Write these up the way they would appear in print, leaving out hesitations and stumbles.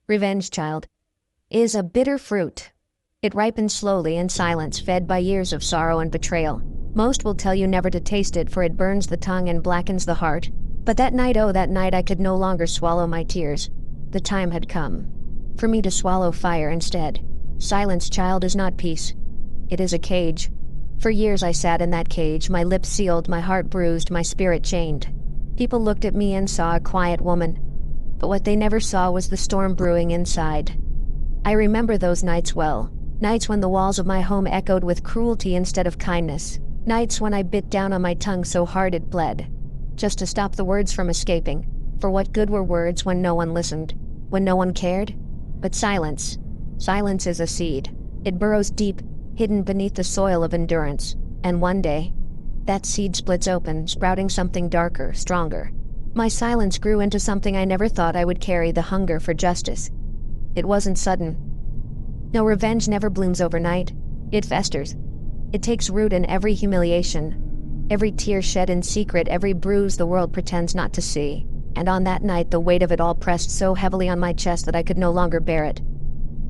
Revenge, child, is a bitter fruit. It ripens slowly in silence, fed by years of sorrow and betrayal. Most will tell you never to taste it, for it burns the tongue and blackens the heart. But that night, oh, that night, I could no longer swallow my tears. The time had come for me to swallow fire instead. Silence, child, is not peace. It is a cage. For years I sat in that cage, my lips sealed, my heart bruised, my spirit chained. People looked at me and saw a quiet woman, but what they never saw was the storm brewing inside. I remember those nights well. Nights when the walls of my home echoed with cruelty instead of kindness. Nights when I bit down on my tongue so hard it bled, just to stop the words from escaping. For what good were words when no one listened, when no one cared? But silence. Silence is a seed. It burrows deep, hidden beneath the soil of endurance. And one day, that seed splits open, sprouting something darker, stronger. My silence grew into something I never thought I would carry: the hunger for justice. It wasn't sudden. No, revenge never blooms overnight. It festers. It takes root in every humiliation, every tear shed in secret, every bruise the world pretends not to see. And on that night, the weight of it all pressed so heavily on my chest that I could no longer bear it.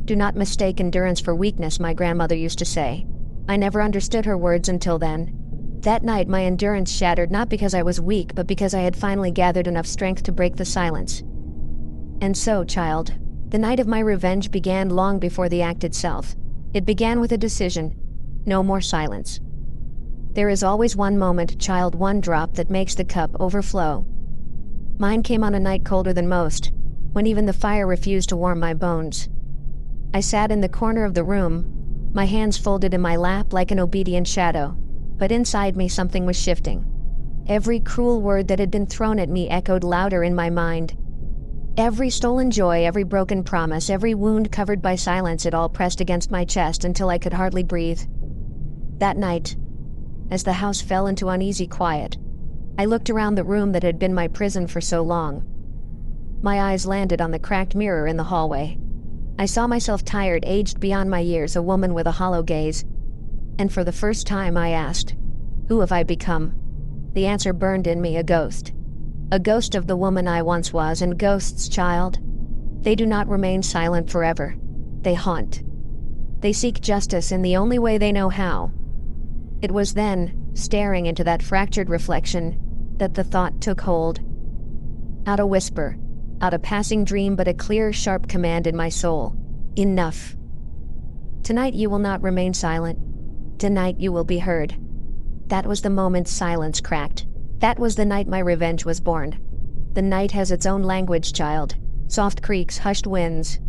Do not mistake endurance for weakness, my grandmother used to say. I never understood her words until then. That night, my endurance shattered, not because I was weak, but because I had finally gathered enough strength to break the silence. And so, child, the night of my revenge began long before the act itself. It began with a decision: no more silence. There is always one moment, child, one drop that makes the cup overflow. Mine came on a night colder than most, when even the fire refused to warm my bones. I sat in the corner of the room, my hands folded in my lap like an obedient shadow, but inside me something was shifting. Every cruel word that had been thrown at me echoed louder in my mind. Every stolen joy, every broken promise, every wound covered by silence, it all pressed against my chest until I could hardly breathe. That night, as the house fell into uneasy quiet, I looked around the room that had been my prison for so long. My eyes landed on the cracked mirror in the hallway. I saw myself tired, aged beyond my years, a woman with a hollow gaze. And for the first time I asked, who have I become? The answer burned in me: a ghost. A ghost of the woman I once was. And ghosts, child, they do not remain silent forever. They haunt. They seek justice in the only way they know how. It was then, staring into that fractured reflection, that the thought took hold. Not a whisper, not a passing dream, but a clear, sharp command in my soul. Enough. Tonight you will not remain silent. Tonight you will be heard. That was the moment silence cracked. That was the night my revenge was born. The night has its own language, child. Soft creaks, hushed winds,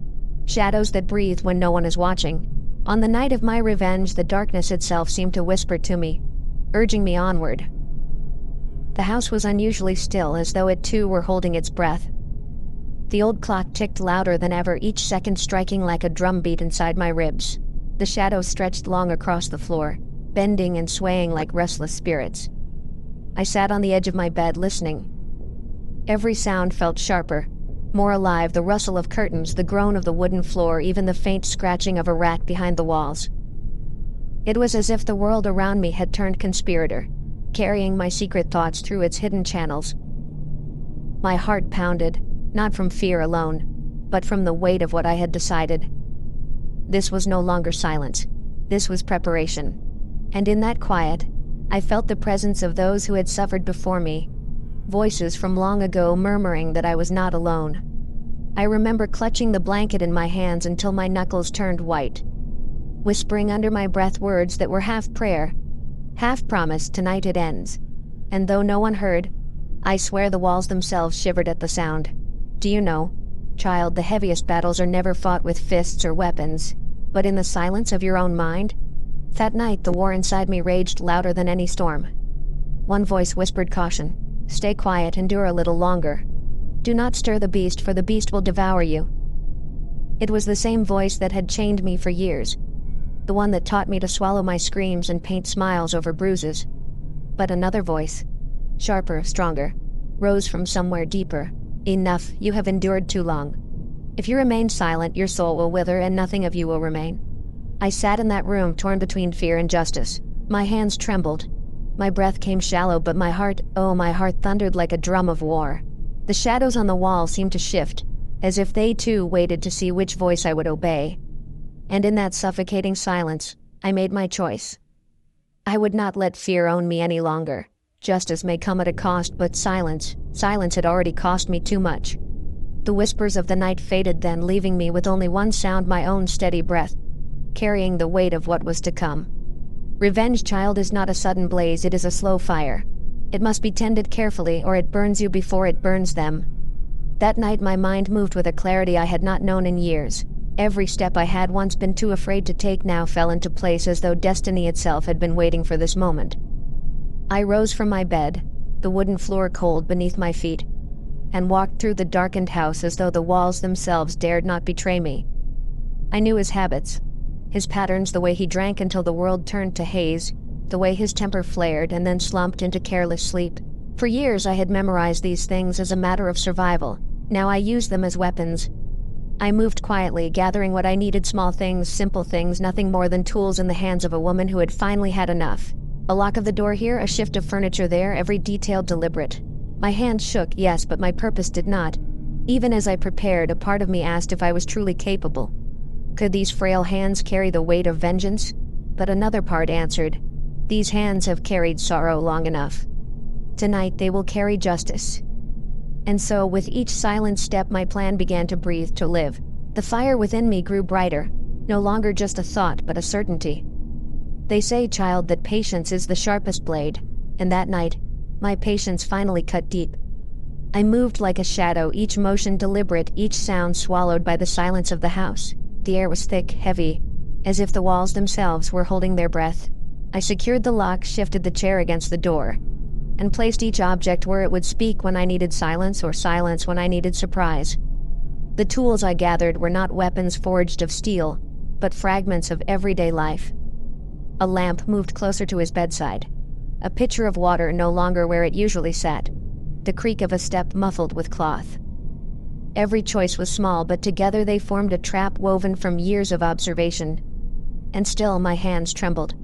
shadows that breathe when no one is watching. On the night of my revenge, the darkness itself seemed to whisper to me, urging me onward. The house was unusually still, as though it too were holding its breath. The old clock ticked louder than ever, each second striking like a drumbeat inside my ribs. The shadows stretched long across the floor, bending and swaying like restless spirits. I sat on the edge of my bed, listening. Every sound felt sharper, more alive: the rustle of curtains, the groan of the wooden floor, even the faint scratching of a rat behind the walls. It was as if the world around me had turned conspirator, carrying my secret thoughts through its hidden channels. My heart pounded, not from fear alone, but from the weight of what I had decided. This was no longer silence. This was preparation. And in that quiet, I felt the presence of those who had suffered before me, voices from long ago murmuring that I was not alone. I remember clutching the blanket in my hands until my knuckles turned white, whispering under my breath words that were half prayer, half promise: tonight it ends. And though no one heard, I swear the walls themselves shivered at the sound. Do you know, child, the heaviest battles are never fought with fists or weapons, but in the silence of your own mind? That night, the war inside me raged louder than any storm. One voice whispered caution: stay quiet, endure a little longer. Do not stir the beast, for the beast will devour you. It was the same voice that had chained me for years, the one that taught me to swallow my screams and paint smiles over bruises. But another voice, sharper, stronger, rose from somewhere deeper. Enough, you have endured too long. If you remain silent, your soul will wither and nothing of you will remain. I sat in that room, torn between fear and justice. My hands trembled. My breath came shallow, but my heart, oh, my heart thundered like a drum of war. The shadows on the wall seemed to shift, as if they too waited to see which voice I would obey. And in that suffocating silence, I made my choice. I would not let fear own me any longer. Justice may come at a cost, but silence had already cost me too much. The whispers of the night faded then, leaving me with only one sound, my own steady breath, carrying the weight of what was to come. Revenge, child, is not a sudden blaze, it is a slow fire. It must be tended carefully, or it burns you before it burns them. That night my mind moved with a clarity I had not known in years. Every step I had once been too afraid to take now fell into place as though destiny itself had been waiting for this moment. I rose from my bed, the wooden floor cold beneath my feet, and walked through the darkened house as though the walls themselves dared not betray me. I knew his habits, his patterns, the way he drank until the world turned to haze, the way his temper flared and then slumped into careless sleep. For years I had memorized these things as a matter of survival. Now I used them as weapons. I moved quietly, gathering what I needed, small things, simple things, nothing more than tools in the hands of a woman who had finally had enough. A lock of the door here, a shift of furniture there, every detail deliberate. My hands shook, yes, but my purpose did not. Even as I prepared, a part of me asked if I was truly capable. Could these frail hands carry the weight of vengeance? But another part answered, these hands have carried sorrow long enough. Tonight they will carry justice. And so, with each silent step, my plan began to breathe, to live. The fire within me grew brighter, no longer just a thought, but a certainty. They say, child, that patience is the sharpest blade, and that night, my patience finally cut deep. I moved like a shadow, each motion deliberate, each sound swallowed by the silence of the house. The air was thick, heavy, as if the walls themselves were holding their breath. I secured the lock, shifted the chair against the door, and placed each object where it would speak when I needed silence, or silence when I needed surprise. The tools I gathered were not weapons forged of steel, but fragments of everyday life. A lamp moved closer to his bedside. A pitcher of water no longer where it usually sat. The creak of a step muffled with cloth. Every choice was small, but together they formed a trap woven from years of observation. And still my hands trembled.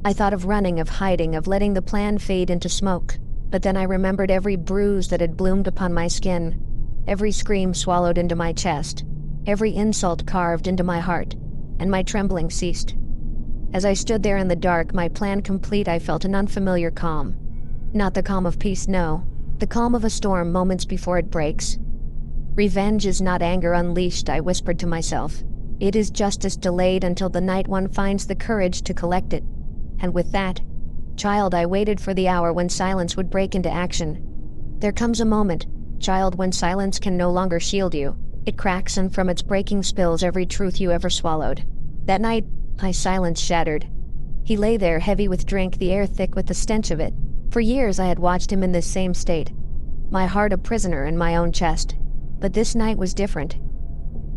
I thought of running, of hiding, of letting the plan fade into smoke. But then I remembered every bruise that had bloomed upon my skin, every scream swallowed into my chest, every insult carved into my heart, and my trembling ceased. As I stood there in the dark, my plan complete, I felt an unfamiliar calm. Not the calm of peace, no. The calm of a storm moments before it breaks. Revenge is not anger unleashed, I whispered to myself. It is justice delayed until the night one finds the courage to collect it. And with that, child, I waited for the hour when silence would break into action. There comes a moment, child, when silence can no longer shield you. It cracks, and from its breaking spills every truth you ever swallowed. That night, my silence shattered. He lay there, heavy with drink, the air thick with the stench of it. For years I had watched him in this same state, my heart a prisoner in my own chest. But this night was different.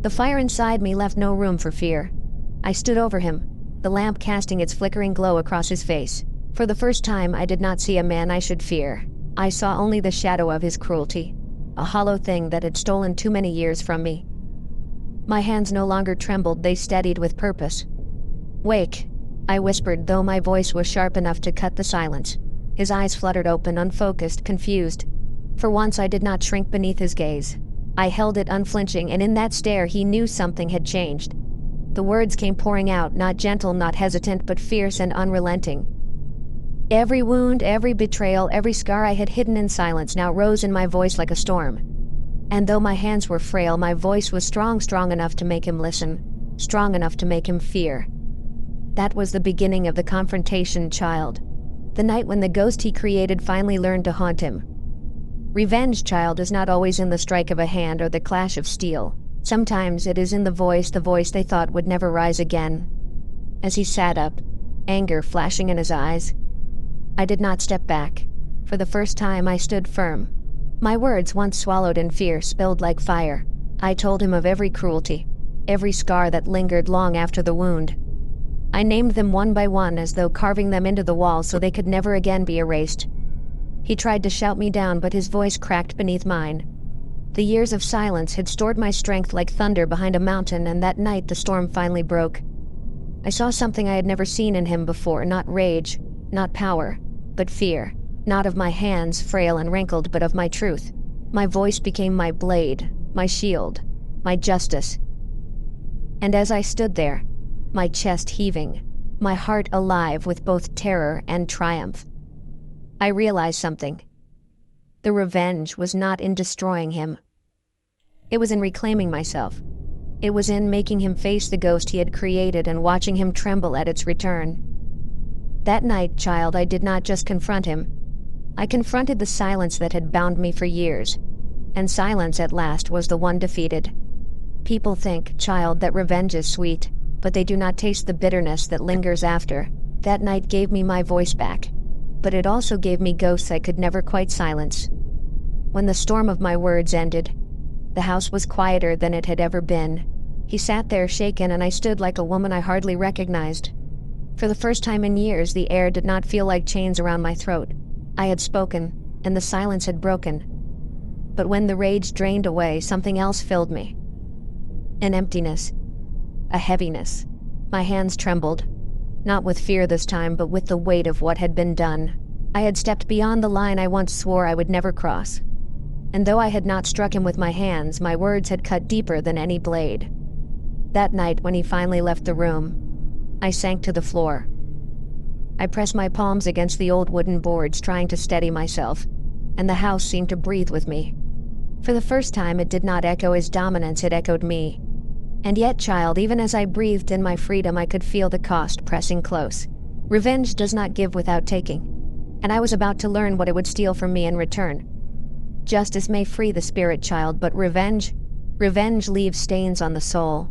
The fire inside me left no room for fear. I stood over him, the lamp casting its flickering glow across his face. For the first time, I did not see a man I should fear. I saw only the shadow of his cruelty, a hollow thing that had stolen too many years from me. My hands no longer trembled, they steadied with purpose. Wake, I whispered, though my voice was sharp enough to cut the silence. His eyes fluttered open, unfocused, confused. For once I did not shrink beneath his gaze. I held it unflinching, and in that stare he knew something had changed. The words came pouring out, not gentle, not hesitant, but fierce and unrelenting. Every wound, every betrayal, every scar I had hidden in silence now rose in my voice like a storm. And though my hands were frail, my voice was strong enough to make him listen, strong enough to make him fear. That was the beginning of the confrontation, child. The night when the ghost he created finally learned to haunt him. Revenge, child, is not always in the strike of a hand or the clash of steel. Sometimes it is in the voice they thought would never rise again. As he sat up, anger flashing in his eyes, I did not step back. For the first time I stood firm. My words, once swallowed in fear, spilled like fire. I told him of every cruelty, every scar that lingered long after the wound. I named them one by one, as though carving them into the wall so they could never again be erased. He tried to shout me down, but his voice cracked beneath mine. The years of silence had stored my strength like thunder behind a mountain, and that night the storm finally broke. I saw something I had never seen in him before, not rage, not power, but fear. Not of my hands, frail and wrinkled, but of my truth. My voice became my blade, my shield, my justice. And as I stood there, my chest heaving, my heart alive with both terror and triumph, I realized something. The revenge was not in destroying him. It was in reclaiming myself. It was in making him face the ghost he had created and watching him tremble at its return. That night, child, I did not just confront him. I confronted the silence that had bound me for years, and silence at last was the one defeated. People think, child, that revenge is sweet, but they do not taste the bitterness that lingers after. That night gave me my voice back, but it also gave me ghosts I could never quite silence. When the storm of my words ended, the house was quieter than it had ever been. He sat there shaken, and I stood like a woman I hardly recognized. For the first time in years, the air did not feel like chains around my throat. I had spoken, and the silence had broken. But when the rage drained away, something else filled me. An emptiness. A heaviness. My hands trembled. Not with fear this time, but with the weight of what had been done. I had stepped beyond the line I once swore I would never cross. And though I had not struck him with my hands, my words had cut deeper than any blade. That night, when he finally left the room, I sank to the floor. I pressed my palms against the old wooden boards, trying to steady myself, and the house seemed to breathe with me. For the first time, it did not echo his dominance, it echoed me. And yet, child, even as I breathed in my freedom, I could feel the cost pressing close. Revenge does not give without taking, and I was about to learn what it would steal from me in return. Justice may free the spirit, child, but revenge leaves stains on the soul.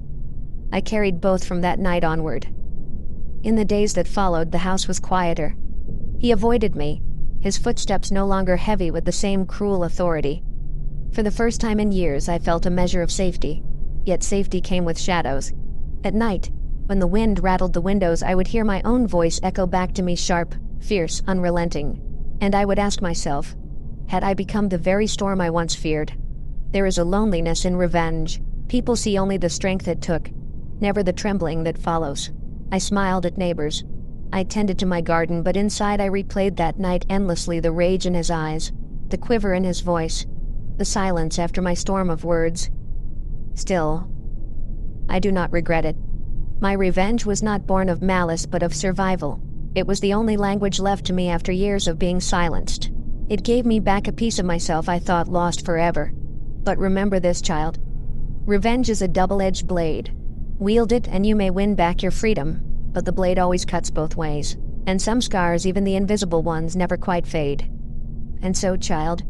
I carried both from that night onward. In the days that followed, the house was quieter. He avoided me, his footsteps no longer heavy with the same cruel authority. For the first time in years, I felt a measure of safety, yet safety came with shadows. At night, when the wind rattled the windows, I would hear my own voice echo back to me, sharp, fierce, unrelenting. And I would ask myself, had I become the very storm I once feared? There is a loneliness in revenge. People see only the strength it took, never the trembling that follows. I smiled at neighbors. I tended to my garden, but inside I replayed that night endlessly, the rage in his eyes, the quiver in his voice, the silence after my storm of words. Still, I do not regret it. My revenge was not born of malice, but of survival. It was the only language left to me after years of being silenced. It gave me back a piece of myself I thought lost forever. But remember this, child. Revenge is a double-edged blade. Wield it and you may win back your freedom, but the blade always cuts both ways, and some scars, even the invisible ones, never quite fade. And so, child,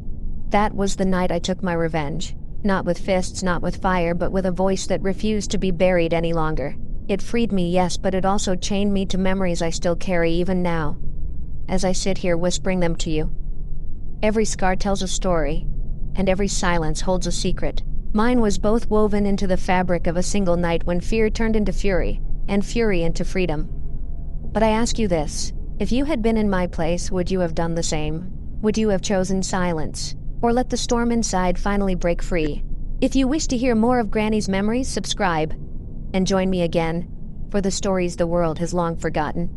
that was the night I took my revenge. Not with fists, not with fire, but with a voice that refused to be buried any longer. It freed me, yes, but it also chained me to memories I still carry even now, as I sit here whispering them to you. Every scar tells a story, and every silence holds a secret. Mine was both woven into the fabric of a single night when fear turned into fury, and fury into freedom. But I ask you this, if you had been in my place, would you have done the same? Would you have chosen silence, or let the storm inside finally break free? If you wish to hear more of Granny's memories, subscribe, and join me again for the stories the world has long forgotten.